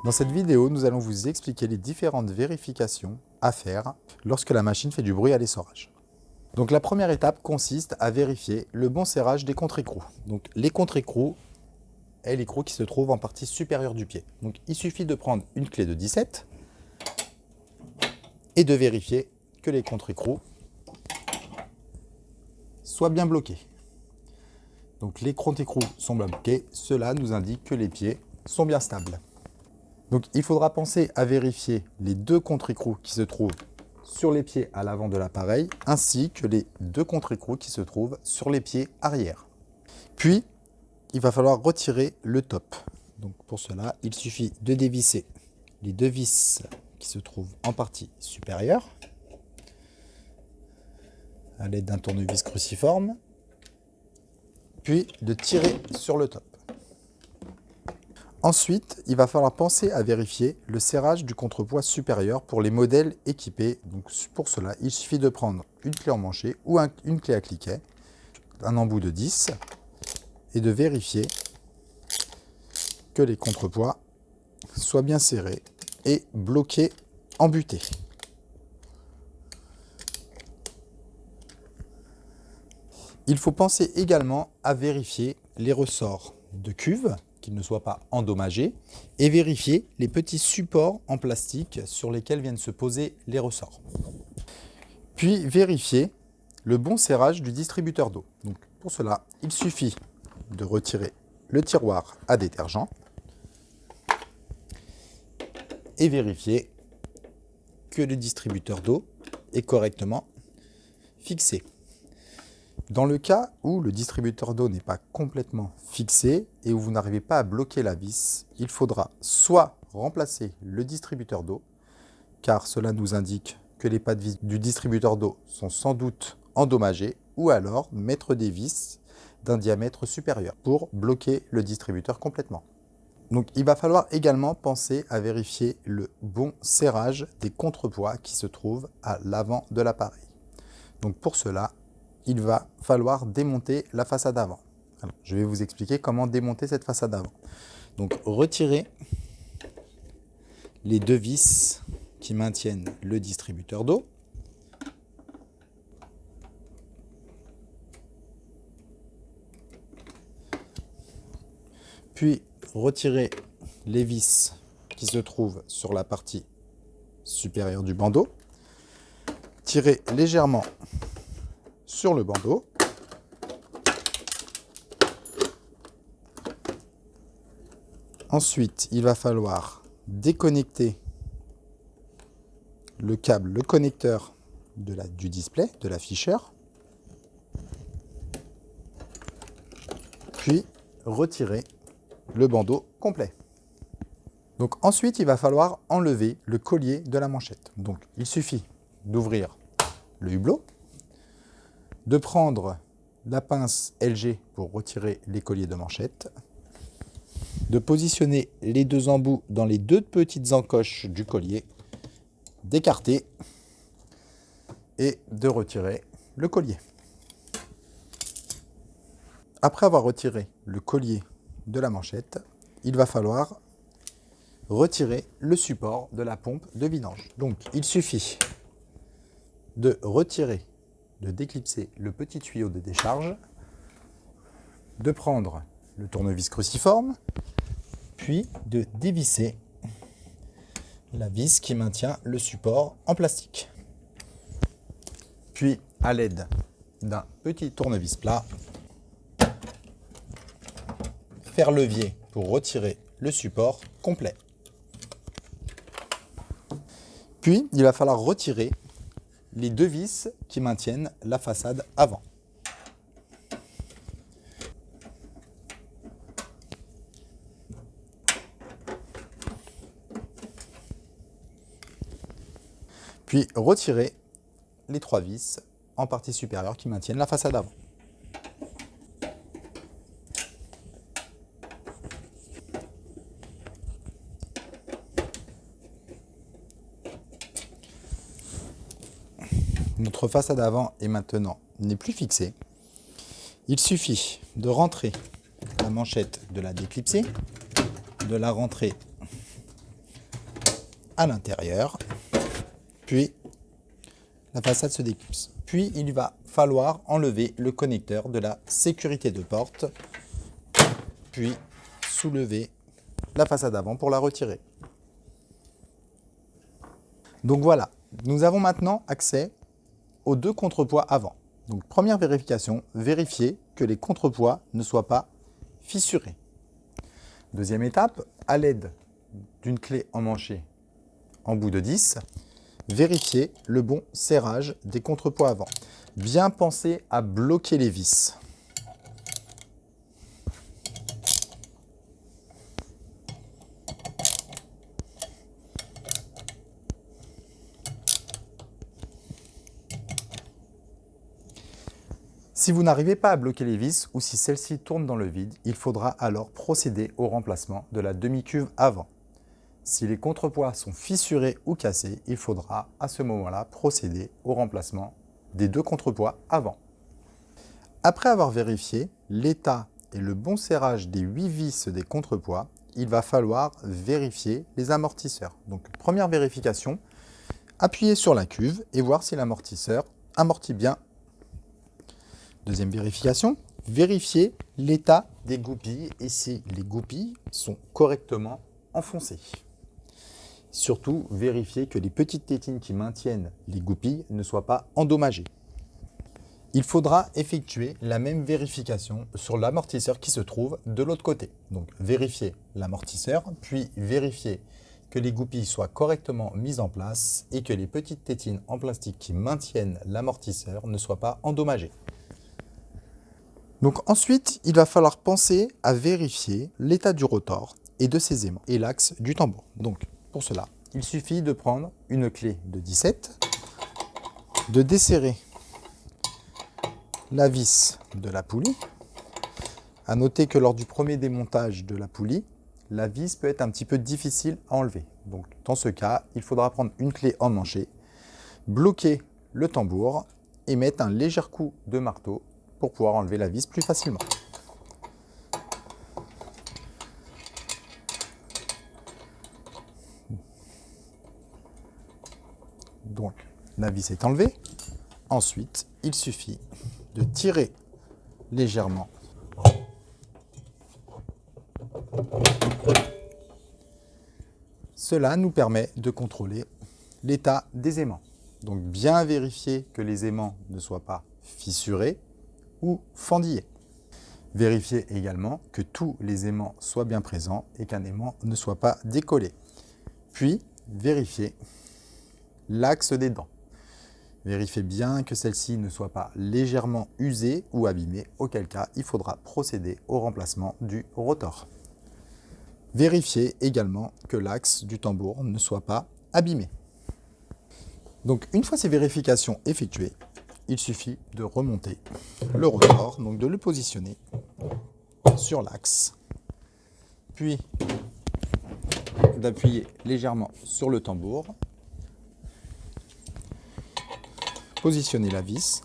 Dans cette vidéo, nous allons vous expliquer les différentes vérifications à faire lorsque la machine fait du bruit à l'essorage. Donc la première étape consiste à vérifier le bon serrage des contre-écrous. Donc les contre-écrous et l'écrou qui se trouve en partie supérieure du pied. Donc il suffit de prendre une clé de 17 et de vérifier que les contre-écrous soient bien bloqués. Donc les contre-écrous sont bien bloqués, cela nous indique que les pieds sont bien stables. Donc il faudra penser à vérifier les deux contre-écrous qui se trouvent sur les pieds à l'avant de l'appareil, ainsi que les deux contre-écrous qui se trouvent sur les pieds arrière. Puis, il va falloir retirer le top. Donc pour cela, il suffit de dévisser les deux vis qui se trouvent en partie supérieure, à l'aide d'un tournevis cruciforme, puis de tirer sur le top. Ensuite, il va falloir penser à vérifier le serrage du contrepoids supérieur pour les modèles équipés. Donc pour cela, il suffit de prendre une clé emmanchée ou une clé à cliquet, un embout de 10, et de vérifier que les contrepoids soient bien serrés et bloqués en butée. Il faut penser également à vérifier les ressorts de cuve, qu'ils ne soient pas endommagés, et vérifier les petits supports en plastique sur lesquels viennent se poser les ressorts. Puis vérifier le bon serrage du distributeur d'eau. Donc pour cela, il suffit de retirer le tiroir à détergent et vérifier que le distributeur d'eau est correctement fixé. Dans le cas où le distributeur d'eau n'est pas complètement fixé et où vous n'arrivez pas à bloquer la vis, il faudra soit remplacer le distributeur d'eau, car cela nous indique que les pas de vis du distributeur d'eau sont sans doute endommagés, ou alors mettre des vis d'un diamètre supérieur pour bloquer le distributeur complètement. Donc il va falloir également penser à vérifier le bon serrage des contrepoids qui se trouvent à l'avant de l'appareil. Donc pour cela, il va falloir démonter la façade avant. Alors, je vais vous expliquer comment démonter cette façade avant. Donc retirez les deux vis qui maintiennent le distributeur d'eau. Puis retirez les vis qui se trouvent sur la partie supérieure du bandeau. Tirez légèrement sur le bandeau. Ensuite, il va falloir déconnecter le câble, le connecteur du display, de l'afficheur. Puis retirer le bandeau complet. Donc ensuite, il va falloir enlever le collier de la manchette. Donc il suffit d'ouvrir le hublot, de prendre la pince LG pour retirer les colliers de manchette, de positionner les deux embouts dans les deux petites encoches du collier, d'écarter et de retirer le collier. Après avoir retiré le collier de la manchette, il va falloir retirer le support de la pompe de vidange. Donc il suffit de retirer, de déclipser le petit tuyau de décharge, de prendre le tournevis cruciforme, puis de dévisser la vis qui maintient le support en plastique. Puis à l'aide d'un petit tournevis plat, faire levier pour retirer le support complet. Puis il va falloir retirer les deux vis qui maintiennent la façade avant. Puis retirer les trois vis en partie supérieure qui maintiennent la façade avant. Notre façade avant n'est plus fixée. Il suffit de rentrer la manchette, de la déclipser, de la rentrer à l'intérieur, puis la façade se déclipse. Puis il va falloir enlever le connecteur de la sécurité de porte, puis soulever la façade avant pour la retirer. Donc voilà, nous avons maintenant accès aux deux contrepoids avant. Donc première vérification, vérifier que les contrepoids ne soient pas fissurés. Deuxième étape, à l'aide d'une clé emmanchée en bout de 10, vérifier le bon serrage des contrepoids avant. Bien penser à bloquer les vis. Si vous n'arrivez pas à bloquer les vis ou si celles-ci tournent dans le vide, il faudra alors procéder au remplacement de la demi-cuve avant. Si les contrepoids sont fissurés ou cassés, il faudra à ce moment-là procéder au remplacement des deux contrepoids avant. Après avoir vérifié l'état et le bon serrage des 8 vis des contrepoids, il va falloir vérifier les amortisseurs. Donc première vérification, appuyer sur la cuve et voir si l'amortisseur amortit bien. Deuxième vérification, vérifier l'état des goupilles et si les goupilles sont correctement enfoncées. Surtout, vérifier que les petites tétines qui maintiennent les goupilles ne soient pas endommagées. Il faudra effectuer la même vérification sur l'amortisseur qui se trouve de l'autre côté. Donc vérifier l'amortisseur, puis vérifier que les goupilles soient correctement mises en place et que les petites tétines en plastique qui maintiennent l'amortisseur ne soient pas endommagées. Donc ensuite, il va falloir penser à vérifier l'état du rotor et de ses aimants et l'axe du tambour. Donc pour cela, il suffit de prendre une clé de 17, de desserrer la vis de la poulie. À noter que lors du premier démontage de la poulie, la vis peut être un petit peu difficile à enlever. Donc dans ce cas, il faudra prendre une clé emmanchée, bloquer le tambour et mettre un léger coup de marteau pour pouvoir enlever la vis plus facilement. Donc la vis est enlevée. Ensuite, il suffit de tirer légèrement Cela nous permet de contrôler l'état des aimants. Donc bien vérifier que les aimants ne soient pas fissurés ou fendillés. Vérifier également que tous les aimants soient bien présents et qu'un aimant ne soit pas décollé. Puis vérifier l'axe des dents. Vérifiez bien que celle-ci ne soit pas légèrement usée ou abîmée, auquel cas il faudra procéder au remplacement du rotor. Vérifiez également que l'axe du tambour ne soit pas abîmé. Donc une fois ces vérifications effectuées, il suffit de remonter le rotor, donc de le positionner sur l'axe, puis d'appuyer légèrement sur le tambour, positionner la vis,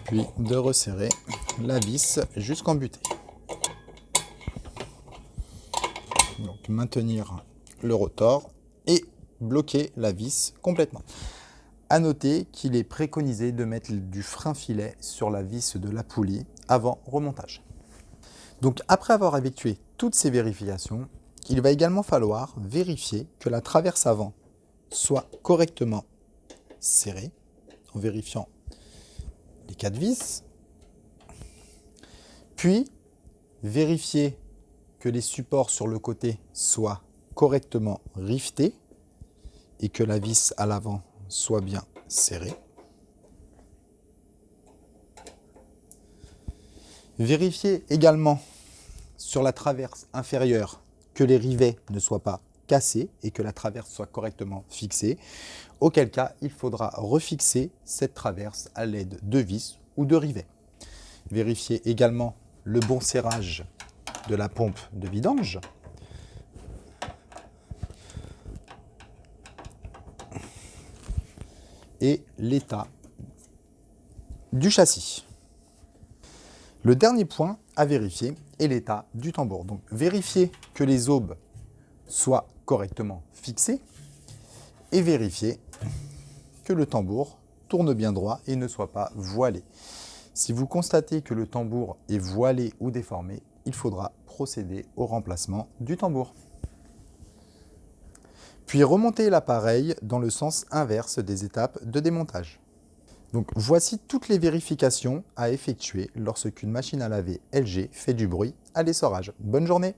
puis de resserrer la vis jusqu'en butée. Donc maintenir le rotor et bloquer la vis complètement. À noter qu'il est préconisé de mettre du frein filet sur la vis de la poulie avant remontage. Donc après avoir effectué toutes ces vérifications, il va également falloir vérifier que la traverse avant soit correctement serrée en vérifiant les 4 vis, puis vérifier que les supports sur le côté soient correctement riftés et que la vis à l'avant soit bien serrée. Vérifier également sur la traverse inférieure que les rivets ne soient pas cassés et que la traverse soit correctement fixée, auquel cas il faudra refixer cette traverse à l'aide de vis ou de rivets. Vérifier également le bon serrage de la pompe de vidange. Et l'état du châssis. Le dernier point à vérifier est l'état du tambour. Donc vérifier que les aubes soient correctement fixées et vérifier que le tambour tourne bien droit et ne soit pas voilé. Si vous constatez que le tambour est voilé ou déformé, il faudra procéder au remplacement du tambour. Puis remonter l'appareil dans le sens inverse des étapes de démontage. Donc voici toutes les vérifications à effectuer lorsqu'une machine à laver LG fait du bruit à l'essorage. Bonne journée!